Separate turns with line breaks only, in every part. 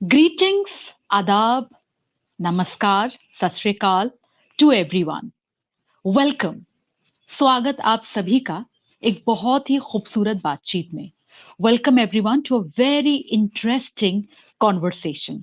Greetings, adab, namaskar, sat sri akal to everyone. Welcome. स्वागत आप सभी का एक बहुत ही खूबसूरत बातचीत में. Welcome everyone to a very interesting conversation.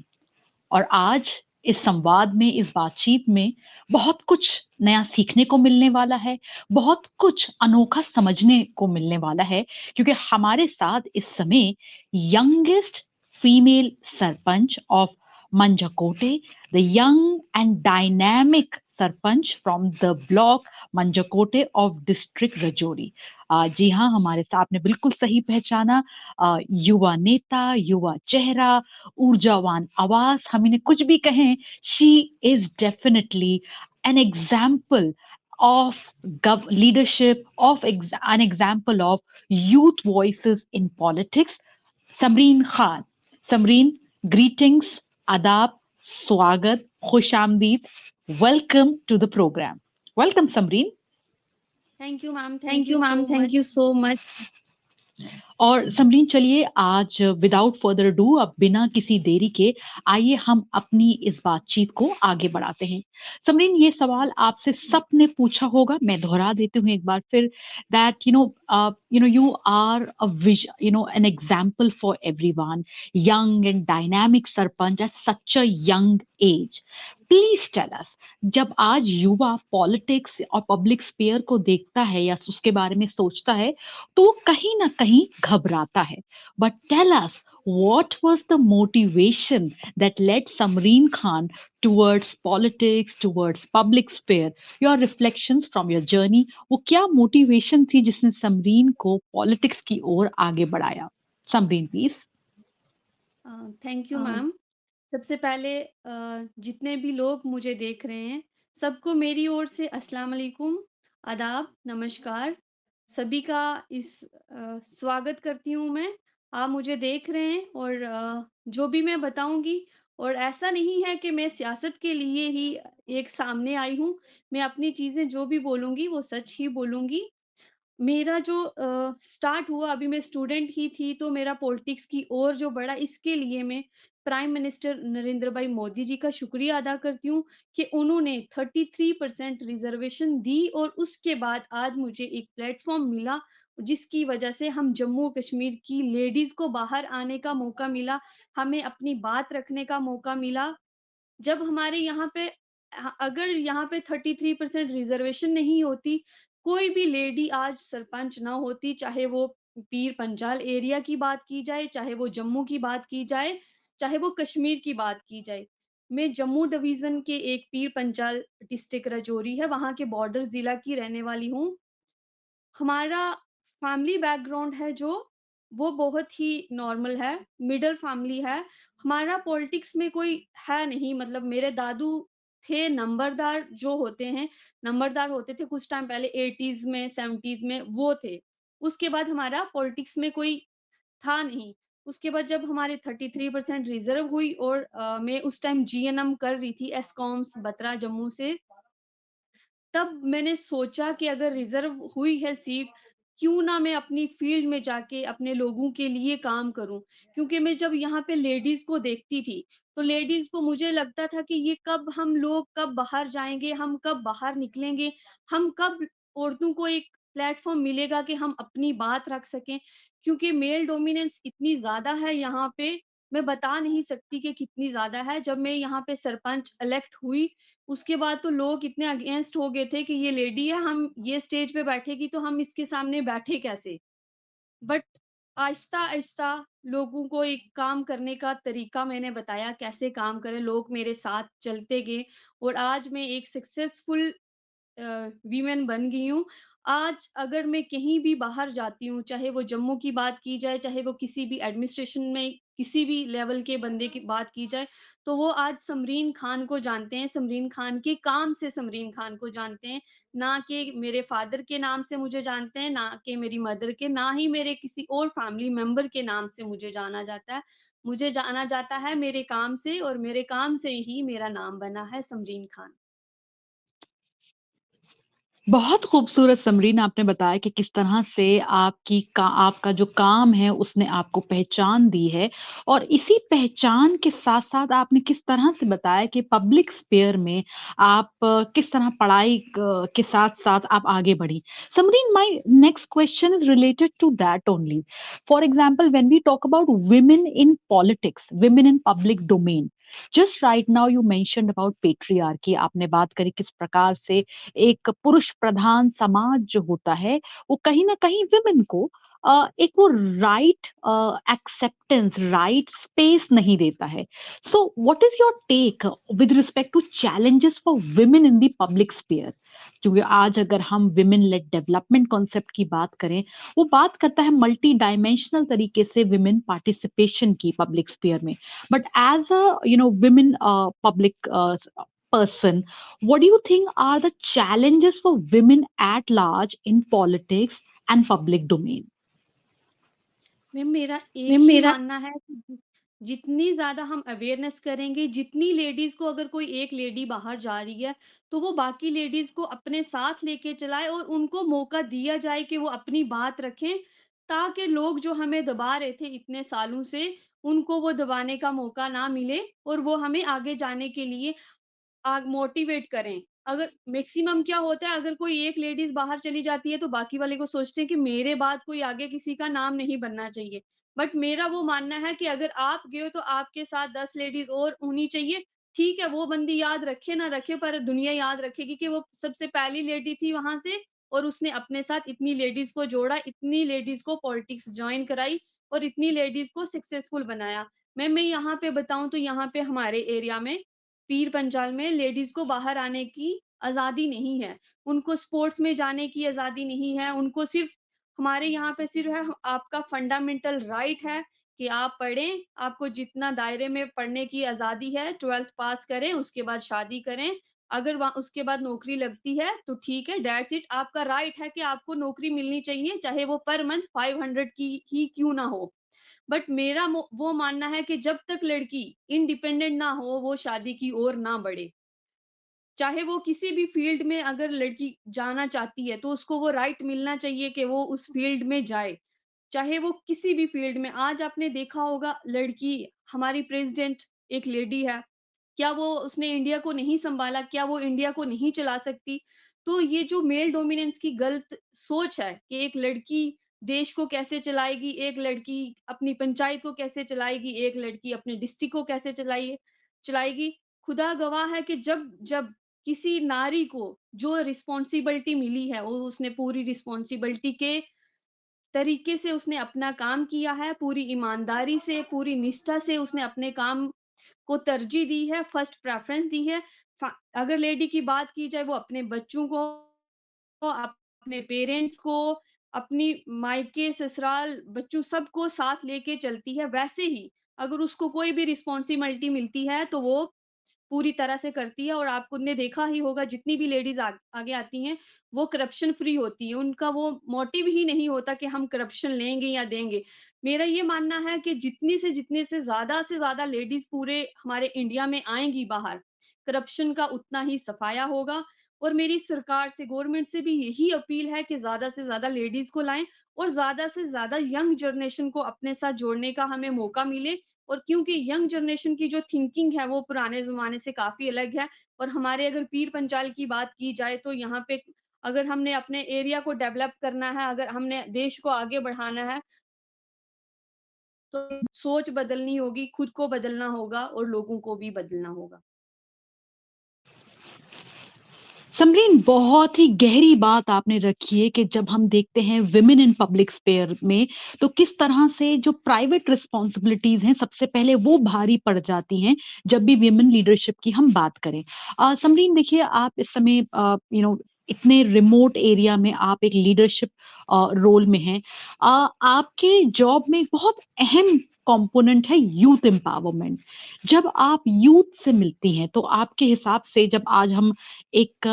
और आज इस संवाद में, इस बातचीत में बहुत कुछ नया सीखने को मिलने वाला है, बहुत कुछ अनोखा समझने को मिलने वाला है, क्योंकि हमारे साथ इस समय youngest female sarpanch of Manjakote, the young and dynamic sarpanch from the block Manjakote of district Rajouri. जी हाँ, हमारे साथ आपने बिल्कुल सही पहचाना. युवा नेता, युवा चेहरा, ऊर्जावान आवाज, हम इन्हें कुछ भी कहें, she is definitely an example of leadership, of an example of youth voices in politics. Samreen Khan. Samreen, greetings, adab, swagat, खुशामदीद. Welcome to the program. Welcome, Samreen.
Thank you ma'am,
Thank
thank you
you,
so
ma'am. Thank
much.
you so much.
और समरीन, चलिए आज without further do, अब बिना किसी देरी के, आइए हम अपनी इस बातचीत को आगे बढ़ाते हैं. समरीन, ये सवाल आपसे सबने पूछा होगा, मैं दोहरा देती हूँ एक बार फिर. That you are a an example for everyone, young and dynamic sarpanch at such a young age. Please tell us, जब आज युवा पॉलिटिक्स और पब्लिक स्पेयर को देखता है या उसके बारे में सोचता है, तो वो कहीं ना कहीं घबराता है. But tell us, what was the motivation that led Samreen Khan towards politics, towards public sphere? Your reflections from your journey, वो क्या मोटिवेशन थी जिसने समरीन को पॉलिटिक्स की ओर आगे बढ़ाया? Samreen please.
Thank you ma'am. सबसे पहले जितने भी लोग मुझे देख रहे हैं, सबको मेरी ओर से अस्सलाम वालेकुम, आदाब, नमस्कार. सभी का इस स्वागत करती हूँ मैं. आप मुझे देख रहे हैं और जो भी मैं बताऊँगी, और ऐसा नहीं है कि मैं सियासत के लिए ही एक सामने आई हूँ. मैं अपनी चीज़ें जो भी बोलूँगी, वो सच ही बोलूँगी. मेरा जो स्टार्ट हुआ, अभी मैं स्टूडेंट ही थी, तो मेरा पॉलिटिक्स की ओर जो बढ़ा, इसके लिए मैं प्राइम मिनिस्टर नरेंद्र भाई मोदी जी का शुक्रिया अदा करती हूँ कि उन्होंने 33% रिजर्वेशन दी और उसके बाद आज मुझे एक प्लेटफॉर्म मिला, जिसकी वजह से हम जम्मू कश्मीर की लेडीज को बाहर आने का मौका मिला, हमें अपनी बात रखने का मौका मिला. जब हमारे यहाँ पे अगर यहाँ पे 33% रिजर्वेशन नहीं होती, कोई भी लेडी आज सरपंच ना होती, चाहे वो पीर पंजाल एरिया की बात की जाए, चाहे वो जम्मू की बात की जाए, चाहे वो कश्मीर की बात की जाए. मैं जम्मू डिवीजन के एक पीर पंजाल डिस्ट्रिक्ट रजौरी है, वहाँ के बॉर्डर जिला की रहने वाली हूँ. हमारा फैमिली बैकग्राउंड है जो, वो बहुत ही नॉर्मल है, मिडल फैमिली है. हमारा पॉलिटिक्स में कोई है नहीं, मतलब मेरे दादू थे नंबरदार, जो होते हैं, नंबरदार होते थे कुछ टाइम पहले 80s में, 70s में वो थे. उसके बाद हमारा पॉलिटिक्स में कोई था नहीं. उसके बाद जब हमारे 33% रिजर्व हुई और मैं उस टाइम जीएनएम कर रही थी एस्कॉम्स बत्रा जम्मू से, तब मैंने सोचा कि अगर रिज़र्व हुई है सीट, क्यों ना मैं अपनी फ़ील्ड में जाके अपने लोगों के लिए काम करूँ। क्योंकि मैं जब यहाँ पे लेडीज़ को देखती थी, तो लेडीज़ को मुझे लगता था कि ये कब हम लोग कब बाहर जाएँगे, हम कब बाहर निकलेंगे, हम कब औरतों को एक प्लेटफ़ॉर्म मिलेगा कि हम अपनी बात रख सकें। क्योंकि मेल डोमिनेंस इतनी ज़्यादा है यहाँ पे, मैं बता नहीं सकती कि कितनी ज़्यादा है। जब मैं यहाँ पे सरपंच इलेक्ट हुई, उसके बाद तो लोग इतने अगेंस्ट हो गए थे कि ये लेडी है, हम ये स्टेज पे बैठेगी तो हम इसके सामने बैठे कैसे? बट आहिस्ता-आहिस्ता लोगों को एक काम करने का तरीका मैंने बताया, कैसे काम करें, लोग मेरे साथ चलते गए और आज मैं एक सक्सेसफुल वीमेन बन गई हूँ। आज अगर मैं कहीं भी बाहर जाती हूँ, चाहे वो जम्मू की बात की जाए, चाहे वो किसी भी एडमिनिस्ट्रेशन में किसी भी लेवल के बंदे की बात की जाए, तो वो आज समरीन खान को जानते हैं, समरीन खान के काम से समरीन खान को जानते हैं, ना कि मेरे फादर के नाम से मुझे जानते हैं, ना कि मेरी मदर के, ना ही मेरे किसी और फैमिली मेंबर के नाम से मुझे जाना जाता है। मुझे जाना जाता है मेरे काम से और मेरे काम से ही मेरा नाम बना है समरीन खान।
बहुत खूबसूरत समरीन आपने बताया कि किस तरह से आपका जो काम है उसने आपको पहचान दी है और इसी पहचान के साथ-साथ आपने किस तरह से बताया कि पब्लिक स्फीयर में आप किस तरह पढ़ाई के साथ-साथ आप आगे बढ़ी। Samreen, my next question is related to that only. For example when we talk about women in politics, women in public domain, just right now you mentioned about patriarchy, आपने बात करी किस प्रकार से एक पुरुष प्रधान समाज जो होता है वो कहीं ना कहीं विमेन को एक वो राइट एक्सेप्टेंस, राइट स्पेस नहीं देता है। So what is your take with respect to challenges for women in the public sphere? क्योंकि आज अगर हम विमेन लेड डेवलपमेंट कॉन्सेप्ट की बात करें, वो बात करता है मल्टी डायमेंशनल तरीके से विमेन पार्टिसिपेशन की पब्लिक स्फीयर में, but as a women public person, what do you think are the challenges for women at large in politics and public domain?
Ma'am मेरा एक
मैम
ही
मेरा
मानना है कि जितनी ज़्यादा हम अवेयरनेस करेंगे, जितनी लेडीज़ को अगर कोई एक लेडी बाहर जा रही है, तो वो बाकी लेडीज़ को अपने साथ लेके चलाए और उनको मौका दिया जाए कि वो अपनी बात रखें, ताकि लोग जो हमें दबा रहे थे इतने सालों से, उनको वो दबाने का मौका ना मिले और वो हमें आगे जाने के लिए मोटिवेट करें। अगर मैक्सिमम क्या होता है, अगर कोई एक लेडीज़ बाहर चली जाती है तो बाकी वाले को सोचते हैं कि मेरे बाद कोई आगे किसी का नाम नहीं बनना चाहिए। बट मेरा वो मानना है कि अगर आप गए हो तो आपके साथ 10 लेडीज़ और होनी चाहिए। ठीक है, वो बंदी याद रखे ना रखे पर दुनिया याद रखेगी कि वो सबसे पहली लेडी थी वहाँ से और उसने अपने साथ इतनी लेडीज़ को जोड़ा, इतनी लेडीज़ को पॉलिटिक्स जॉइन कराई और इतनी लेडीज़ को सक्सेसफुल बनाया। मैं यहाँ पे बताऊँ तो यहाँ पे हमारे एरिया में पीर पंजाल में लेडीज़ को बाहर आने की आज़ादी नहीं है। उनको स्पोर्ट्स में जाने की आज़ादी नहीं है। उनको सिर्फ़ हमारे यहाँ पे सिर्फ़ है आपका फंडामेंटल राइट है कि आप पढ़ें, आपको जितना दायरे में पढ़ने की आज़ादी है, 12th पास करें, उसके बाद शादी करें। अगर वहाँ उसके बाद नौकरी लगती है तो ठीक है, दैट्स इट। आपका राइट है कि आपको नौकरी मिलनी चाहिए, चाहे वो पर मंथ 500 की ही क्यों ना हो। बट मेरा वो मानना है कि जब तक लड़की इंडिपेंडेंट ना हो, वो शादी की ओर ना बढ़े। चाहे वो किसी भी फ़ील्ड में अगर लड़की जाना चाहती है, तो उसको वो राइट मिलना चाहिए कि वो उस फ़ील्ड में जाए। चाहे वो किसी भी फ़ील्ड में आज आपने देखा होगा लड़की हमारी प्रेज़िडेंट एक लेडी है। क्या वो उसने इंडिया को नहीं सँभाला? क्या वो इंडिया को नहीं चला सकती? तो ये जो मेल डोमिनेंस की गलत सोच है कि एक लड़की देश को कैसे चलाएगी, एक लड़की अपनी पंचायत को कैसे चलाएगी, एक लड़की अपने डिस्ट्रिक्ट को कैसे चलाएगी। खुदा गवाह है कि जब जब किसी नारी को जो रिस्पॉन्सिबिलिटी मिली है, वो उसने पूरी रिस्पॉन्सिबिलिटी के तरीके से उसने अपना काम किया है, पूरी ईमानदारी से, पूरी निष्ठा से उसने अपने काम को तरजीह दी है, फर्स्ट प्रेफ़रेंस दी है। अगर लेडी की बात की जाए वो अपने बच्चों को, अपने पेरेंट्स को, अपनी मायके, ससुराल, बच्चों सबको साथ लेके चलती है। वैसे ही अगर उसको कोई भी रिस्पॉन्सिबिलिटी मिलती है तो वो पूरी तरह से करती है और आपने देखा ही होगा जितनी भी लेडीज़ आगे आती हैं, वो करप्शन फ्री होती हैं। उनका वो मोटिव ही नहीं होता कि हम करप्शन लेंगे या देंगे। मेरा ये मानना है कि जितने से ज़्यादा लेडीज़ पूरे हमारे इंडिया में आएँगी बाहर, करप्शन का उतना ही सफाया होगा और मेरी सरकार से, गवर्नमेंट से भी यही अपील है कि ज़्यादा से ज़्यादा लेडीज़ को लाएँ और ज़्यादा से ज़्यादा यंग जनरेशन को अपने साथ जोड़ने का हमें मौका मिले और क्योंकि यंग जनरेशन की जो थिंकिंग है वो पुराने ज़माने से काफ़ी अलग है और हमारे अगर पीर पंचाल की बात की जाए तो यहाँ पे अगर हमने अपने एरिया को डेवलप करना है, अगर हमने देश को आगे बढ़ाना है, तो सोच बदलनी होगी, खुद को बदलना होगा और लोगों को भी बदलना होगा।
समरीन, बहुत ही गहरी बात आपने रखी है कि जब हम देखते हैं विमेन इन पब्लिक स्पेयर में, तो किस तरह से जो प्राइवेट रिस्पॉन्सिबिलिटीज हैं सबसे पहले वो भारी पड़ जाती हैं जब भी विमेन लीडरशिप की हम बात करें। समरीन, देखिए आप इस समय इतने रिमोट एरिया में आप एक लीडरशिप रोल में हैं। आपके जॉब में एक बहुत अहम कंपोनेंट है यूथ एम्पावरमेंट। जब आप यूथ से मिलती हैं तो आपके हिसाब से, जब आज हम एक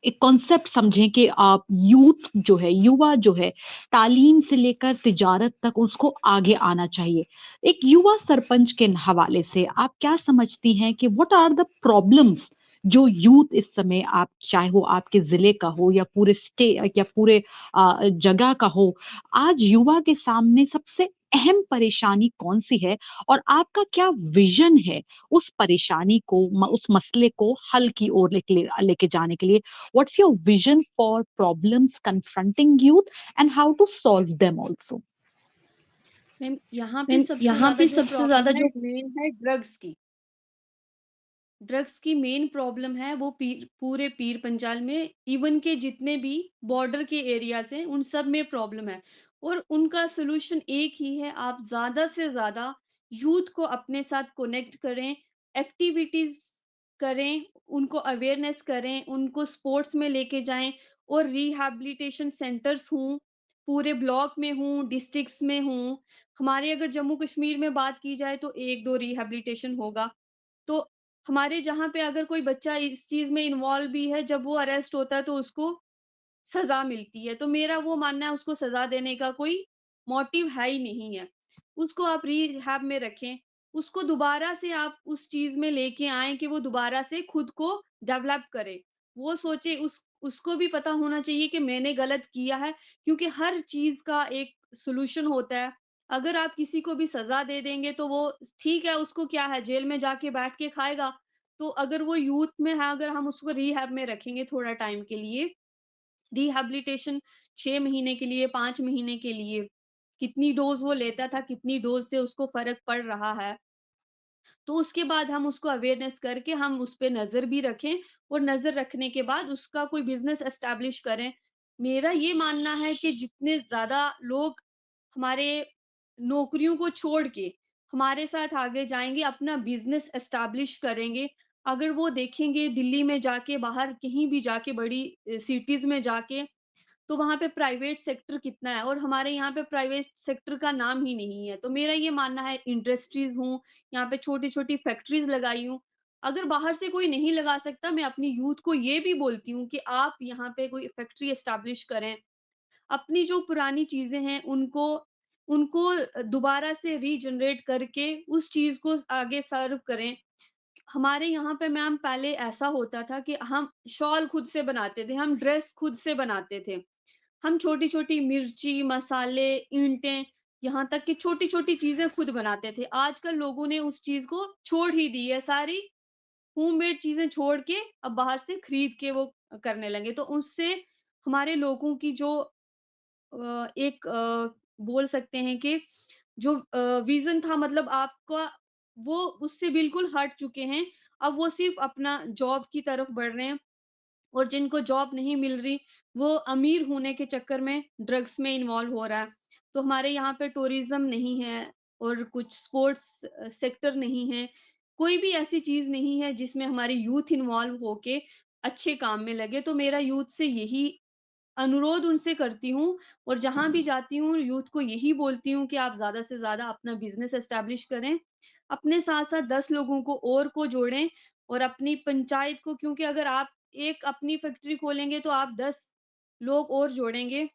एक कॉन्सेप्ट समझें कि आप यूथ जो है, युवा जो है, तालीम से लेकर तिजारत तक उसको आगे आना चाहिए। एक युवा सरपंच के हवाले से आप क्या समझती हैं कि व्हाट आर द प्रॉब्लम्स जो यूथ इस समय, आप चाहे वो आपके जिले का हो या पूरे स्टेट या पूरे जगह का हो, आज युवा के सामने सबसे अहम परेशानी कौन सी है और आपका क्या विजन है उस परेशानी को, उस मसले को हल की ओर लेके जाने के लिए? What's your vision for problems confronting youth and how to solve them also?
Ma'am, यहाँ पे सबसे ज्यादा जो प्रॉब्लम है मेन है ड्रग्स की मेन प्रॉब्लम है वो पूरे पीर पंजाल में, इवन के जितने भी बॉर्डर के एरियाज हैं उन सब में प्रॉब्लम है। और उनका सोल्यूशन एक ही है, आप ज्यादा से ज्यादा यूथ को अपने साथ कनेक्ट करें, एक्टिविटीज करें, उनको अवेयरनेस करें, उनको स्पोर्ट्स में लेके जाएं और रिहैबिलिटेशन सेंटर्स हों, पूरे ब्लॉक में हों, डिस्ट्रिक्ट्स में हों। हमारे अगर जम्मू कश्मीर में बात की जाए तो एक दो रिहैबिलिटेशन होगा। तो हमारे जहाँ पे अगर कोई बच्चा इस चीज़ में इन्वॉल्व भी है, जब वो अरेस्ट होता है तो उसको सज़ा मिलती है। तो मेरा वो मानना है, उसको सज़ा देने का कोई मोटिव है ही नहीं है। उसको आप रिहैब में रखें, उसको दोबारा से आप उस चीज़ में लेके आएँ कि वो दोबारा से खुद को डेवलप करे। वो सोचे, उसको भी पता होना चाहिए कि मैंने गलत किया है, क्योंकि हर चीज़ का एक सॉल्यूशन होता है। अगर आप किसी को भी सज़ा दे देंगे तो वो ठीक है, उसको क्या है, जेल में जाके बैठ के खाएगा। तो अगर वो यूथ में है, अगर हम उसको रिहैब में रखेंगे थोड़ा टाइम के लिए, रिहैबिलिटेशन 6 महीने के लिए, 5 महीने के लिए, कितनी डोज़ वो लेता था, कितनी डोज़ से उसको फ़र्क पड़ रहा है। तो उसके बाद हम उसको अवेयरनेस करके हम उस पे नज़र भी रखें और नज़र रखने के बाद उसका कोई बिज़नेस एस्टेब्लिश करें। मेरा ये मानना है कि जितने ज़्यादा लोग हमारे नौकरियों को छोड़ के हमारे साथ आगे जाएँगे, अपना बिज़नेस एस्टेब्लिश करेंगे, अगर वो देखेंगे दिल्ली में जाके, बाहर कहीं भी जाके, बड़ी सिटीज़ में जाके, तो वहाँ पे प्राइवेट सेक्टर कितना है और हमारे यहाँ पे प्राइवेट सेक्टर का नाम ही नहीं है। तो मेरा ये मानना है, इंडस्ट्रीज़ हों, यहाँ पे छोटी-छोटी फैक्ट्रीज़ लगाई हों। अगर बाहर से कोई नहीं लगा सकता, मैं अपनी यूथ को ये भी बोलती हूँ कि आप यहाँ पे कोई फैक्ट्री एस्टेब्लिश करें। अपनी जो पुरानी चीज़ें हैं उनको उनको दोबारा से रीजनरेट करके उस चीज़ को आगे सर्व करें। हमारे यहाँ पे मैम पहले ऐसा होता था कि हम शॉल खुद से बनाते थे, हम ड्रेस खुद से बनाते थे। हम छोटी-छोटी मिर्ची, मसाले, ईंटें, यहाँ तक कि छोटी-छोटी चीज़ें खुद बनाते थे। आजकल लोगों ने उस चीज़ को छोड़ ही दी है, सारी होममेड चीज़ें छोड़ के अब बाहर से खरीद के वो करने लगे। तो उससे हमारे लोगों की जो एक बोल सकते हैं कि जो विज़न था, मतलब आपका, वो उससे बिल्कुल हट चुके हैं। अब वो सिर्फ़ अपना जॉब की तरफ बढ़ रहे हैं। और जिनको जॉब नहीं मिल रही, वो अमीर होने के चक्कर में ड्रग्स में इन्वॉल्व हो रहा है। तो हमारे यहाँ पे टूरिज़्म नहीं है और कुछ स्पोर्ट्स सेक्टर नहीं है। कोई भी ऐसी चीज़ नहीं है जिसमें हमारी यूथ इन्वॉल्व होके अच्छे काम में लगे। तो मेरा यूथ से यही अनुरोध उनसे करती हूँ और जहाँ भी जाती हूँ यूथ को यही बोलती हूँ कि आप ज़्यादा से ज़्यादा अपना बिज़नेस एस्टेब्लिश करें। अपने साथ-साथ 10 लोगों को और को जोड़ें और अपनी पंचायत को, क्योंकि अगर आप एक अपनी फैक्ट्री खोलेंगे तो आप 10 लोग और जोड़ेंगे,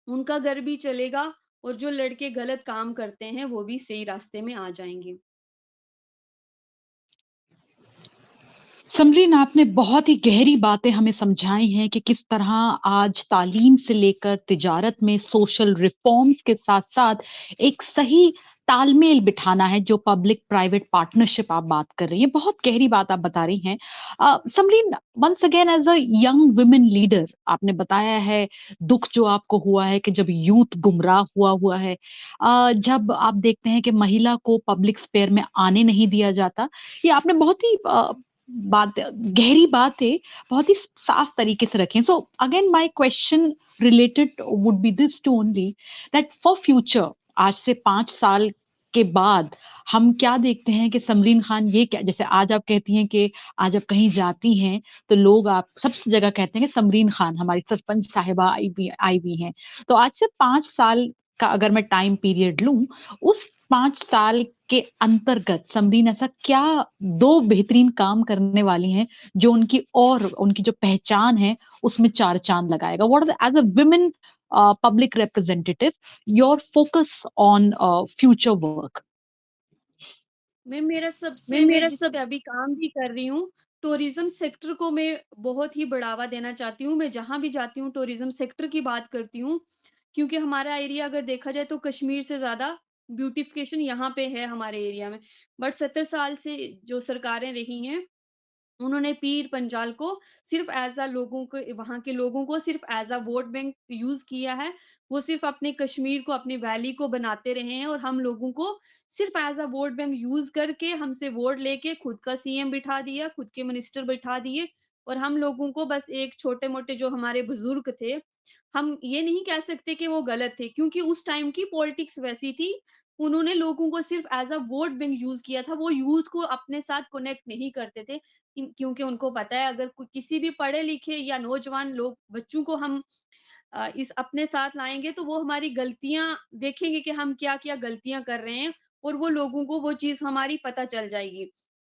उनका घर भी चलेगा और जो लड़के गलत काम करते हैं वो भी सही रास्ते में आ जाएँगे।
समरीन, आपने बहुत ही गहरी बातें हमें समझाई हैं कि किस तरह आज तालीम से लेकर तिजारत में सोशल रिफॉर्म्स के साथ-साथ एक सही तालमेल बिठाना है, जो पब्लिक प्राइवेट पार्टनरशिप आप बात कर रही हैं। बहुत गहरी बात आप बता रही हैं। Samreen, once again as a young women leader, आपने बताया है दुःख जो आपको हुआ है कि जब यूथ गुमराह हुआ हुआ है। जब आप देखते हैं कि महिला को पब्लिक स्फेयर में आने नहीं दिया जाता। ये आपने बहुत ही बात, गहरी बात है, बहुत ही साफ तरीके से रखें। So again my question related would be this two only, that for future, आज से 5 साल के बाद हम क्या देखते हैं कि समरीन खान ये क्या, जैसे आज आप कहती हैं कि आज आप कहीं जाती हैं तो लोग आप सब जगह कहते हैं कि समरीन खान हमारी सरपंच साहिबा आई हुई हैं। तो आज से 5 साल का अगर मैं टाइम पीरियड लूं, उस 5 साल के अंतर्गत समरीन ऐसा क्या दो बेहतरीन काम करने वाली हैं जो उनकी और उनकी जो पहचान है उसमें चार चांद लगाएगा? What as a women public representative, your focus on future work?
मैं जिस पे अभी काम भी कर रही हूँ, टूरिज़्म सेक्टर को मैं बहुत ही बढ़ावा देना चाहती हूँ। मैं जहाँ भी जाती हूँ टूरिज़्म सेक्टर की बात करती हूँ, क्योंकि हमारा एरिया अगर देखा जाए तो कश्मीर से ज़्यादा ब्यूटिफ़िकेशन यहाँ पे है हमारे एरिया में। बट 70 साल से जो सरकारें रही हैं, उन्होंने पीर पंजाल को सिर्फ़ ऐज़ अ लोगों को वहाँ के लोगों को सिर्फ़ as a vote bank use किया है। वो सिर्फ़ अपने कश्मीर को, अपनी वैली को बनाते रहे हैं और हम लोगों को सिर्फ़ as a vote bank use करके हमसे वोट लेके खुद का सीएम बिठा दिया, खुद के मिनिस्टर बिठा दिए और हम लोगों को बस एक छोटे-मोटे जो हमारे बुज़ुर्ग थे, हम ये नहीं कह सकते कि वो गलत थे क्योंकि उस टाइम की पॉलिटिक्स वैसी थी। उन्होंने लोगों को सिर्फ़ as a vote bank use किया था। वो यूथ को अपने साथ कनेक्ट नहीं करते थे। क्योंकि उनको पता है अगर किसी भी पढ़े-लिखे या नौजवान लोग बच्चों को हम इस अपने साथ लाएँगे तो वो हमारी गलतियाँ देखेंगे कि हम क्या-क्या गलतियाँ कर रहे हैं और वो लोगों को वो चीज़ हमारी पता चल जाएगी।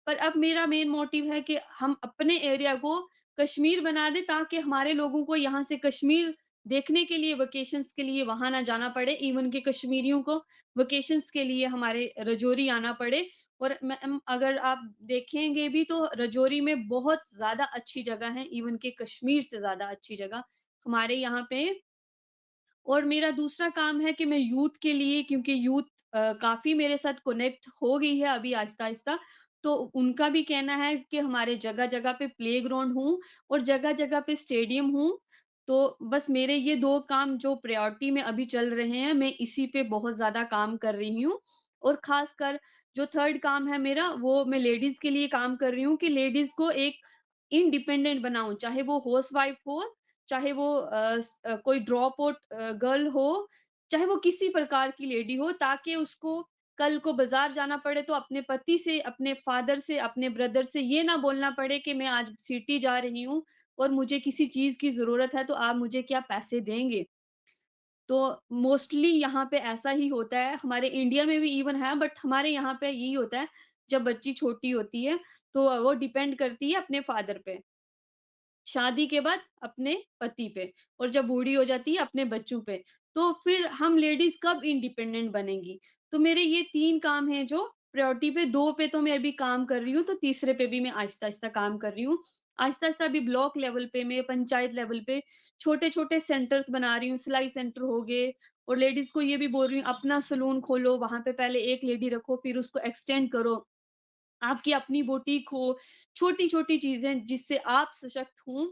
पर अब मेरा मेन मोटिव है कि हम अपने एरिया को कश्मीर बना दें ताकि हमारे लोगों को यहाँ से कश्मीर देखने के लिए वेकेशंस के लिए वहाँ ना जाना पड़े। इवन के कश्मीरियों को वेकेशंस के लिए हमारे रजौरी आना पड़े और अगर आप देखेंगे भी तो रजौरी में बहुत ज़्यादा अच्छी जगह है, इवन कि कश्मीर से ज़्यादा अच्छी जगह हमारे यहाँ पे। और मेरा दूसरा काम है कि मैं यूथ के लिए क्योंकि यूथ काफ़ी मेरे साथ कनेक्ट हो गई है अभी आहिस्ता-आहिस्ता, तो उनका भी कहना है कि हमारे जगह-जगह पे प्लेग्राउंड हों और जगह-जगह पे स्टेडियम हों। तो बस मेरे ये 2 काम जो प्रायोरिटी में अभी चल रहे हैं, मैं इसी पे बहुत ज़्यादा काम कर रही हूँ। और ख़ासकर जो 3rd काम है मेरा, वो मैं लेडीज़ के लिए काम कर रही हूँ कि लेडीज़ को एक इंडिपेंडेंट बनाऊँ, चाहे वो हाउसवाइफ हो, चाहे वो कोई ड्रॉप आउट गर्ल हो, चाहे वो किसी प्रकार की लेडी हो, ताकि उसको कल को बाज़ार जाना पड़े तो अपने पति से, अपने फादर से, अपने ब्रदर से ये ना बोलना पड़े कि मैं आज सिटी जा रही हूँ और मुझे किसी चीज़ की ज़रूरत है, तो आप मुझे क्या पैसे देंगे? तो मोस्टली यहाँ पे ऐसा ही होता है, हमारे इंडिया में भी इवन है बट हमारे यहाँ पे यही होता है, जब बच्ची छोटी होती है, तो वो डिपेंड करती है अपने फादर पे। शादी के बाद अपने पति पे और जब बूढ़ी हो जाती है अपने बच्चों पे। तो फिर हम लेडीज़ कब इंडिपेंडेंट बनेंगी? तो मेरे ये 3 काम हैं जो प्रायोरिटी पे 2 पे तो मैं अभी काम कर रही हूँ, तो तीसरे पे भी मैं आहिस्ता-आहिस्ता काम कर रही हूँ। आहिस्ता-आहिस्ता अभी ब्लॉक लेवल पे मैं पंचायत लेवल पे छोटे-छोटे सेंटर्स बना रही हूँ, सिलाई सेंटर हो गए और लेडीज़ को ये भी बोल रही हूँ अपना सैलून खोलो, वहाँ पे पहले 1 लेडी रखो फिर उसको एक्सटेंड करो। आपकी अपनी बुटीक हो, छोटी-छोटी चीज़ें जिससे आप सशक्त हों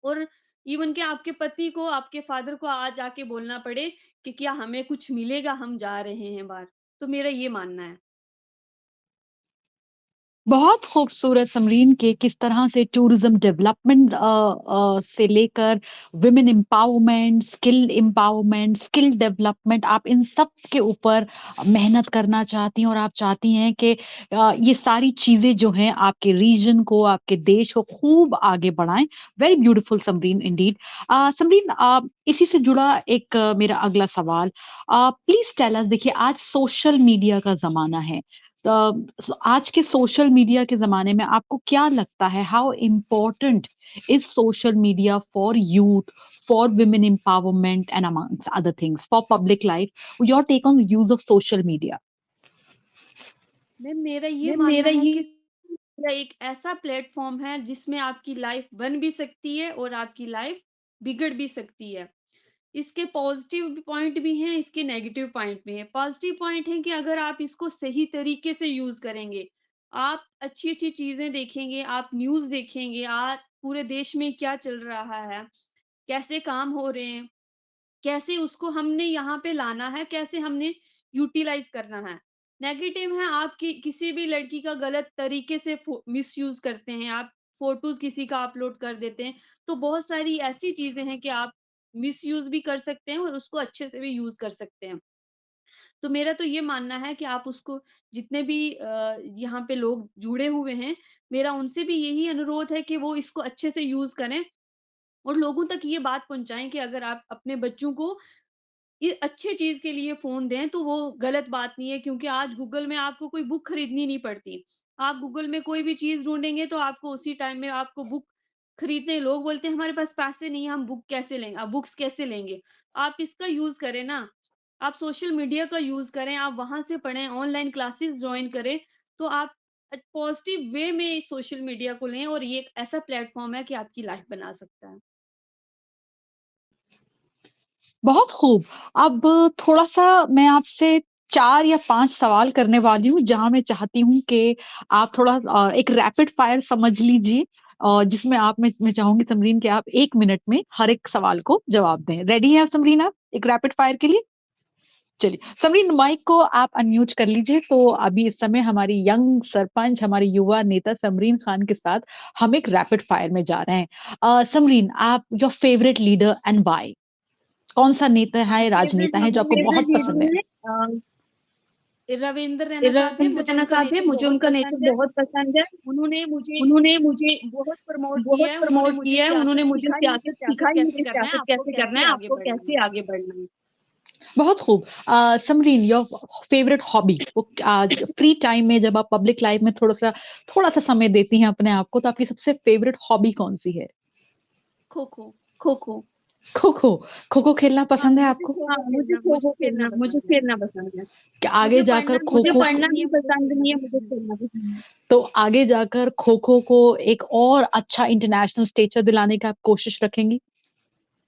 और इवन कि आपके पति को, आपके फादर को आज आके बोलना पड़े कि क्या हमें कुछ मिलेगा, हम जा रहे हैं बाहर। तो मेरा ये मानना है।
बहुत खूबसूरत समरीन के किस तरह से टूरिज्म डेवलपमेंट से लेकर विमेन एम्पावरमेंट, स्किल डेवलपमेंट आप इन सब के ऊपर मेहनत करना चाहती हैं और आप चाहती हैं कि ये सारी चीज़ें जो हैं आपके रीजन को, आपके देश को खूब आगे बढ़ाएँ। Very beautiful Samreen Indeed. Samreen इसी से जुड़ा एक मेरा अगला सवाल प्लीज़ टेल अस देखिए आज सोशल मीडिया का ज़माना है। आज के सोशल मीडिया के ज़माने में आपको क्या लगता है how important is social media for youth, for women empowerment and amongst other things, for public life? Your take on use of social media?
Ma'am मेरा ये
मैम
मानना
मेरा
है
ये
कि यह एक ऐसा प्लेटफ़ॉर्म है जिसमें आपकी लाइफ़ बन भी सकती है और आपकी लाइफ़ बिगड़ भी सकती है। इसके पॉज़िटिव भी पॉइंट भी हैं, इसके नेगेटिव पॉइंट भी हैं। पॉज़िटिव पॉइंट है कि अगर आप इसको सही तरीके से यूज़ करेंगे, आप अच्छी-अच्छी चीज़ें देखेंगे, आप न्यूज़ देखेंगे, आज पूरे देश में क्या चल रहा है, कैसे काम हो रहे हैं, कैसे उसको हमने यहाँ पे लाना है, कैसे हमने यूटिलाइज़ करना है। नेगेटिव है आपकी किसी भी लड़की का गलत तरीके से मिसयूज़ करते हैं, आप फ़ोटोज़ किसी का अपलोड कर देते हैं, तो बहुत सारी ऐसी चीज़ें हैं कि आप मिसयूज़ भी कर सकते हैं और उसको अच्छे से भी यूज़ कर सकते हैं। तो मेरा तो ये मानना है कि आप उसको जितने भी यहाँ पे लोग जुड़े हुए हैं, मेरा उनसे भी यही अनुरोध है कि वो इसको अच्छे से यूज़ करें और लोगों तक ये बात पहुँचाएँ कि अगर आप अपने बच्चों को ये अच्छे चीज़ के लिए फ़ोन दें, तो वो गलत बात नहीं है क्योंकि आज गूगल में आपको कोई बुक खरीदनी नहीं पड़ती। आप गूगल में कोई भी चीज़ ढूँढेंगे तो आपको उसी टाइम में आपको बुक खरीदने लोग बोलते हैं हमारे पास पैसे नहीं है, हम बुक कैसे लेंगे बुक्स कैसे लेंगे? आप इसका यूज़ करें ना। आप सोशल मीडिया का यूज़ करें, आप वहाँ से पढ़ें, ऑनलाइन क्लासेस जॉइन करें, तो आप पॉजिटिव वे में सोशल मीडिया को लें और ये एक ऐसा प्लेटफ़ॉर्म है कि आपकी लाइफ़ बना सकता है।
बहुत खूब। अब थोड़ा-सा मैं आपसे 4 या 5 सवाल करने वाली हूँ, जहाँ मैं चाहती हूँ कि आप थोड़ा एक रैपिड फायर समझ लीजिए जिसमें मैं चाहूँगी समरीन कि आप 1 मिनट में हर एक सवाल को जवाब दें। रेडी हैं आप समरीन आप, एक रैपिड फायर के लिए? चलिए, समरीन माइक को आप अनम्यूट कर लीजिए। तो अभी इस समय हमारी यंग सरपंच, हमारी युवा नेता समरीन खान के साथ हम एक रैपिड फायर में जा रहे हैं। समरीन, आप your favourite leader and why? कौन-सा नेता है,
फ़ेवरेट
राजनेता है जो आपको
लीडर
बहुत पसंद है?
रविंद्र रैना साहब हैं, मुझे
रैना
उनका
साहब है,
नेतृत्व
मुझे
बहुत
उनका
पसंद
नेतृत्व
है।
बहुत पसंद है।
उन्होंने मुझे
उन्होंने मुझे
बहुत प्रमोट
बहुत
किया है, उन्होंने
प्रमोट
मुझे
किया है, उन्होंने
सियासत
मुझे
सिखाई, मुझे
सियासत
सियासत
सिखाई,
कैसे
मुझे
करना है,
सियासत
आपको
कैसे करना
कैसे
है,
आगे
आपको
बढ़ना है।
कैसे आगे बढ़ना है।
बहुत खूब। समरीन योर फेवरेट हॉबी वो आज फ्री टाइम में जब आप पब्लिक लाइफ में थोड़ा-सा समय देती हैं अपने आप को, तो आपकी सबसे फेवरेट हॉबी कौन-सी है?
खो-खो।
खो-खो।
खो-खो। खो-खो खेलना
हाँ,
पसंद है
मुझे
आपको?
हाँ,
खो-खो
मुझे
खेलना मुझे
खो-खो
खेलना
मुझे
पसंद है।
खेलना पसंद है।
कि आगे
मुझे
जाकर
पढ़ना भी
मुझे
खो-खो
पसंद
पढ़ना
नहीं
भी
है, मुझे
पसंद
खेलना
नहीं है, मुझे
पसंद है।
खेलना पसंद है।
तो आगे जाकर खो-खो को एक और अच्छा इंटरनेशनल स्टेचर दिलाने का आप कोशिश रखेंगी?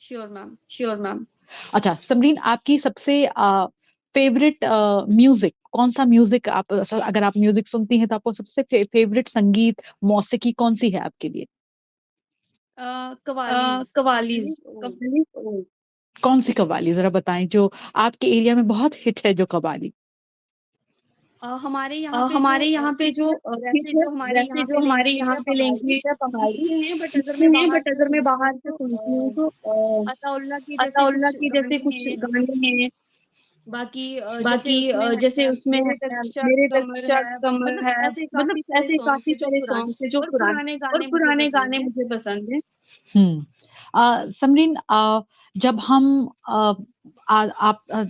Sure ma'am.
Sure ma'am.
अच्छा, समरीन आपकी सबसे फेवरेट म्यूज़िक कौन-सा म्यूज़िक आप अगर आप म्यूज़िक सुनती हैं तो आपको सबसे फेवरेट संगीत, मौसीकी कौन-सी है आपके लिए?
कव्वालीज़।
कव्वालीज़
मीन्स ओल्ड।
कौन-सी कव्वाली ज़रा बताएँ जो आपके एरिया में बहुत हिट है जो कव्वाली?
हमारे यहाँ पे जो
हमारे यहाँ पे
हिट
जो
है,
हिट
वैसे
है,
जो हमारे
वैसे
यहाँ
जो
पे
हमारे
लैंग्वेज
यहाँ
है
पे
पहाड़ी,
लैंग्वेज है पहाड़ी,
उसमें हैं बट अगर
उसमें
मैं
है
बाहर
बट
से
अगर मैं
सुनती
बाहर
हूँ
से
तो
सुनती हूँ तो
अताउल्लाह के जैसे
अताउल्लाह
कुछ
के जैसे
गाने
कुछ
हैं।
गाने हैं।
बाकी जैसे
बाकी
उसमें
जैसे
है
उसमें
मेरे
है
टच शर्ट
मेरे टच
कमर है,
शर्ट कमर
मतलब
है,
ऐसे
मतलब
काफ़ी सारे
ऐसे
सॉन्ग्स
काफ़ी
हैं जो
सारे
पुराने
सॉन्ग्स हैं जो
और
पुराने
पुराने
और
गाने मुझे
पुराने
पसंद
गाने
हैं।
मुझे पसंद हैं।
हुँ। समरीन जब हम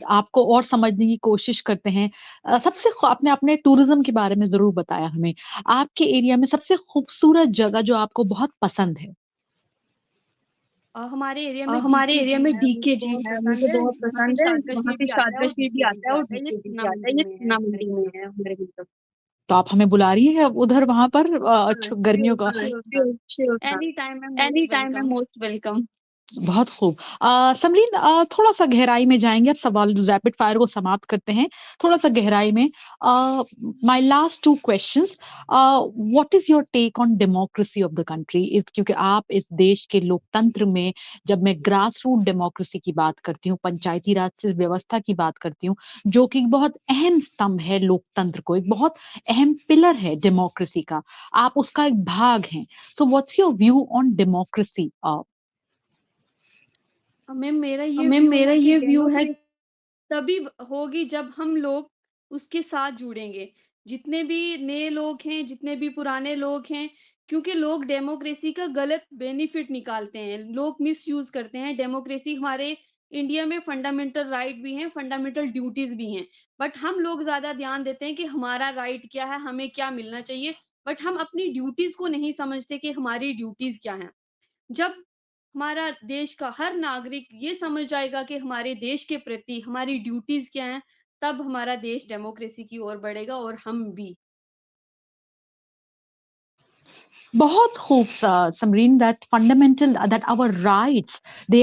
आपको और समझने की कोशिश करते हैं सबसे आपने अपने टूरिज़्म के बारे में ज़रूर बताया हमें। आपके एरिया में सबसे खूबसूरत जगह जो आपको बहुत पसंद है?
हमारे एरिया में
हमारे
डीके
एरिया
जी
में
है, मुझे
डीकेजी
बहुत
है, मुझे
पसंद है।
बहुत
वहाँ पे
पसंद है।
शारदा
वहाँ पे
श्री भी आता है
शारदा
और
श्री भी
डीकेजी
आता
भी
है और
आता है, ये
डीकेजी भी
तुंगना
आता है।
मंडी
ये
में है
टूना
हमारे
मंडी में
घर।
है हमारे मतलब।
तो आप हमें बुला रही हैं अब उधर वहाँ पर
हाँ,
गर्मियों
श्योर
का
sure ma'am.
Sure sure
any
ma'am.
Time I am
any
most
time I
welcome.
Most welcome.
बहुत खूब। समरीन थोड़ा-सा गहराई में जाएँगे, अब सवाल रैपिड फायर को समाप्त करते हैं। थोड़ा-सा गहराई में my last 2 questions what is your take on democracy of the country? इस क्योंकि आप इस देश के लोकतंत्र में जब मैं ग्रास रूट डेमोक्रेसी की बात करती हूँ, पंचायती राज से व्यवस्था की बात करती हूँ, जो कि बहुत अहम स्तंभ है लोकतंत्र को, एक बहुत अहम पिलर है डेमोक्रेसी का। आप उसका एक भाग हैं। So what's your view on democracy?
Ma'am मेरा ये
मैम
व्यू
मेरा
है कि
ये व्यू है
डेमोक्रेसी तभी होगी जब हम लोग उसके साथ जुड़ेंगे। जितने भी नए लोग हैं, जितने भी पुराने लोग हैं, क्योंकि लोग डेमोक्रेसी का गलत बेनिफिट निकालते हैं, लोग मिसयूज़ करते हैं। डेमोक्रेसी हमारे इंडिया में फंडामेंटल राइट भी हैं, फंडामेंटल ड्यूटीज़ भी हैं। बट हम लोग ज़्यादा ध्यान देते हैं कि हमारा राइट क्या है, हमें क्या मिलना चाहिए, बट हम अपनी ड्यूटीज़ को नहीं समझते कि हमारी ड्यूटीज़ क्या हैं। जब हमारा देश का हर नागरिक ये समझ जाएगा कि हमारे देश के प्रति हमारी ड्यूटीज़ क्या हैं, तब हमारा देश डेमोक्रेसी की ओर बढ़ेगा और हम भी।
बहुत खूब Samreen that fundamental that our rights they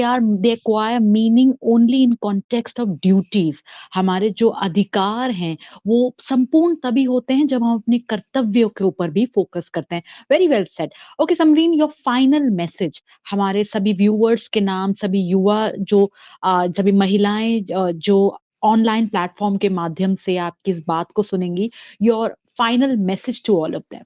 acquire meaning only in context of duties हमारे जो अधिकार हैं वो संपूर्ण तभी होते हैं जब हम अपने कर्तव्यों के ऊपर भी फोकस करते हैं very well said okay Samreen your final message हमारे सभी व्यूअर्स के नाम सभी युवा जो सभी महिलाएं जो ऑनलाइन प्लेटफॉर्म के माध्यम से आपकी इस बात को सुनेंगी your final message to all of them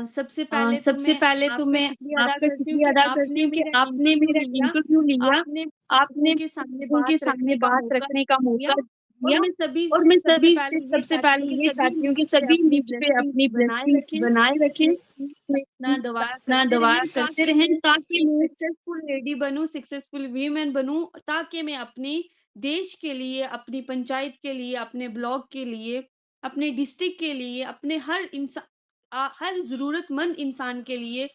सबसे पहले तो
आपका
मैं
शुक्रिया अदा
आपका
करती हूँ
शुक्रिया
कि
अदा करती
आपने
हूँ कि
मेरा
आपने
इंटरव्यू
मेरा
लिया।
इंटरव्यू लिया।
आपने
आपने
लोगों के सामने
लोगों के
बात
सामने
रखने का
बात
मौका
रखने का
दिया
मौका
और
दिया
मैं सभी
और
से
मैं
सबसे
सभी
पहले
से
ये
सबसे
चाहती हूँ
पहले
कि
ये
सभी
चाहती हूँ कि
मुझ पे
सभी
अपनी
मुझ पे
ब्लेसिंग्स
अपनी
बनाए
ब्लेसिंग्स
रखें,
बनाए रखें,
मैं इतना दुआ
ना
करते
दुआ
रहें
करते
ताकि
रहें
मैं
ताकि
एक
मैं
सक्सेसफुल लेडी बनूँ, सक्सेसफुल वीमेन बनूँ, ताकि मैं अपनी देश के लिए, अपनी पंचायत के लिए, अपने ब्लॉक के लिए, अपने डिस्ट्रिक्ट के लिए, अपने हर ज़रूरतमंद इंसान के लिए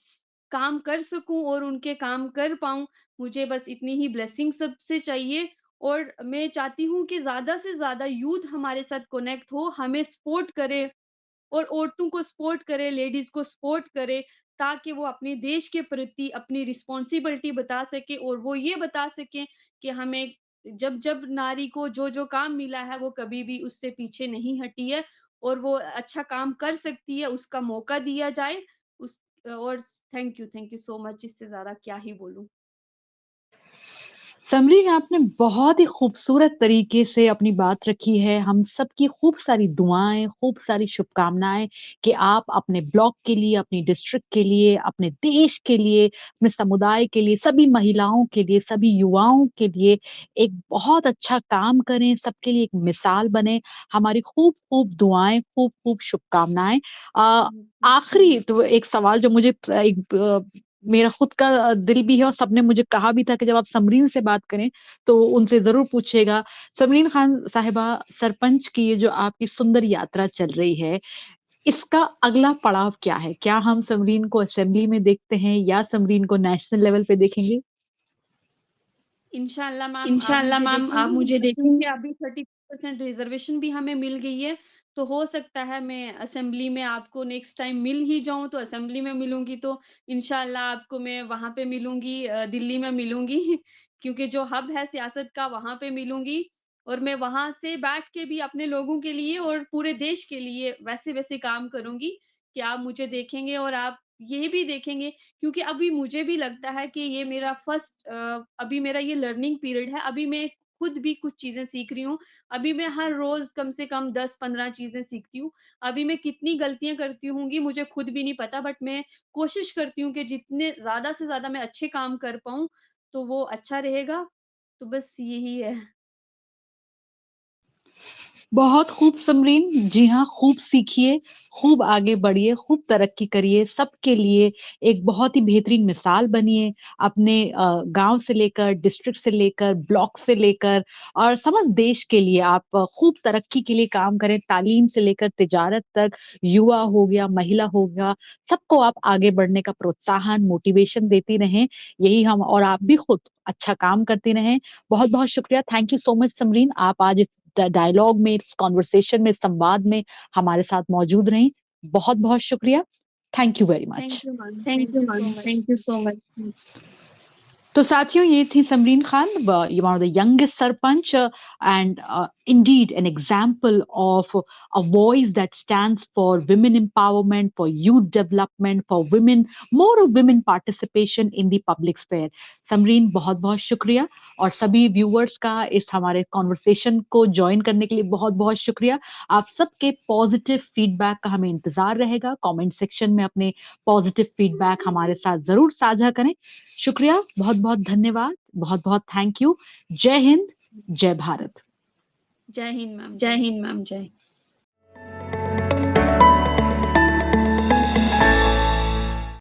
काम कर सकूँ और उनके काम कर पाऊँ। मुझे बस इतनी ही ब्लेसिंग सबसे चाहिए और मैं चाहती हूँ कि ज़्यादा से ज़्यादा यूथ हमारे साथ कनेक्ट हो, हमें सपोर्ट करे और औरतों को सपोर्ट करे, लेडीज को सपोर्ट करे, ताकि वो अपने देश के प्रति अपनी रिस्पॉन्सिबिलिटी बता सके और वो ये बता सके कि हमें जब नारी को जो काम मिला है वो कभी भी उससे पीछे नहीं हटी है और वो अच्छा काम कर सकती है, उसका मौका दिया जाए। उस और थैंक यू सो मच, इससे ज्यादा क्या ही बोलूं।
समरीन, आपने बहुत ही खूबसूरत तरीके से अपनी बात रखी है। हम सबकी खूब सारी दुआएं, खूब सारी शुभकामनाएं कि आप अपने ब्लॉक के लिए, अपनी डिस्ट्रिक्ट के लिए, अपने देश के लिए, अपने समुदाय के लिए, सभी महिलाओं के लिए, सभी युवाओं के लिए एक बहुत अच्छा काम करें, सबके लिए एक मिसाल बने। हमारी खूब खूब दुआएं, खूब खूब शुभकामनाएं। आखिरी तो एक सवाल जो मुझे मेरा खुद का दिल भी है और सबने मुझे कहा भी था कि जब आप समरीन से बात करें तो उनसे जरूर पूछेगा। समरीन खान साहिबा, सरपंच की ये जो आपकी सुंदर यात्रा चल रही है, इसका अगला पड़ाव क्या है? क्या हम समरीन को असेंबली में देखते हैं या समरीन को नेशनल लेवल पे देखेंगे?
इंशाल्लाह मैम आप मुझे
आप
देखेंगे,
मुझे
क्योंकि
देखेंगे।
अभी 30% रिजर्वेशन भी हमें मिल गई है, तो हो सकता है मैं असेंबली में आपको नेक्स्ट टाइम मिल ही जाऊं। तो असेंबली में मिलूंगी तो इंशाल्लाह आपको मैं वहां पे मिलूंगी, दिल्ली में मिलूंगी क्योंकि जो हब है सियासत का वहां पे मिलूंगी। और मैं वहां से बैठ के भी अपने लोगों के लिए और पूरे देश के लिए वैसे वैसे काम करूंगी कि आप मुझे देखेंगे और आप ये भी देखेंगे, क्योंकि अभी मुझे भी लगता है कि ये मेरा अभी मेरा ये लर्निंग पीरियड है। अभी मैं खुद भी कुछ चीज़ें सीख रही हूँ। अभी मैं हर रोज़ कम से कम 10-15 चीज़ें सीखती हूँ। अभी मैं कितनी गलतियाँ करती होंगी मुझे खुद भी नहीं पता, बट मैं कोशिश करती हूँ कि जितने ज़्यादा से ज़्यादा मैं अच्छे काम कर पाऊँ, तो वो अच्छा रहेगा। तो बस यही है।
बहुत खूब समरीन। जी हाँ, खूब सीखिए, खूब आगे बढ़िए, खूब तरक्की करिए, सबके लिए एक बहुत ही बेहतरीन मिसाल बनिए। अपने गांव से लेकर, डिस्ट्रिक्ट से लेकर, ब्लॉक से लेकर और समस्त देश के लिए आप खूब तरक्की के लिए काम करें। तालीम से लेकर तिजारत तक, युवा हो गया, महिला हो गया, सबको आप आगे बढ़ने का प्रोत्साहन, मोटिवेशन देती रहें। यही हम और आप भी खुद अच्छा काम करते रहें। बहुत बहुत शुक्रिया। Thank you so much Samreen, आप आज इस डायलॉग में, इस कॉन्वर्सेशन में, इस संवाद में हमारे साथ मौजूद रहीं। बहुत बहुत शुक्रिया। Thank you very much.
Thank you ma'am,
thank
thank
you
you so
ma'am,
much.
Thank you so much.
तो साथियों, ये थी Samreen Khan, you are the youngest sarpanch, and indeed an example of a voice that stands for women empowerment, for youth development, for women, more of women participation in the public sphere. Samreen, बहुत बहुत शुक्रिया और सभी viewers का इस हमारे conversation को join करने के लिए बहुत बहुत शुक्रिया। आप सबके पॉजिटिव फीडबैक का हमें इंतजार रहेगा। कमेंट सेक्शन में अपने पॉजिटिव फीडबैक हमारे साथ जरूर साझा करें। शुक्रिया, बहुत बहुत धन्यवाद, बहुत बहुत थैंक यू। जय हिंद, जय भारत।
जय हिंद मैम,
जय हिंद मैम, जय।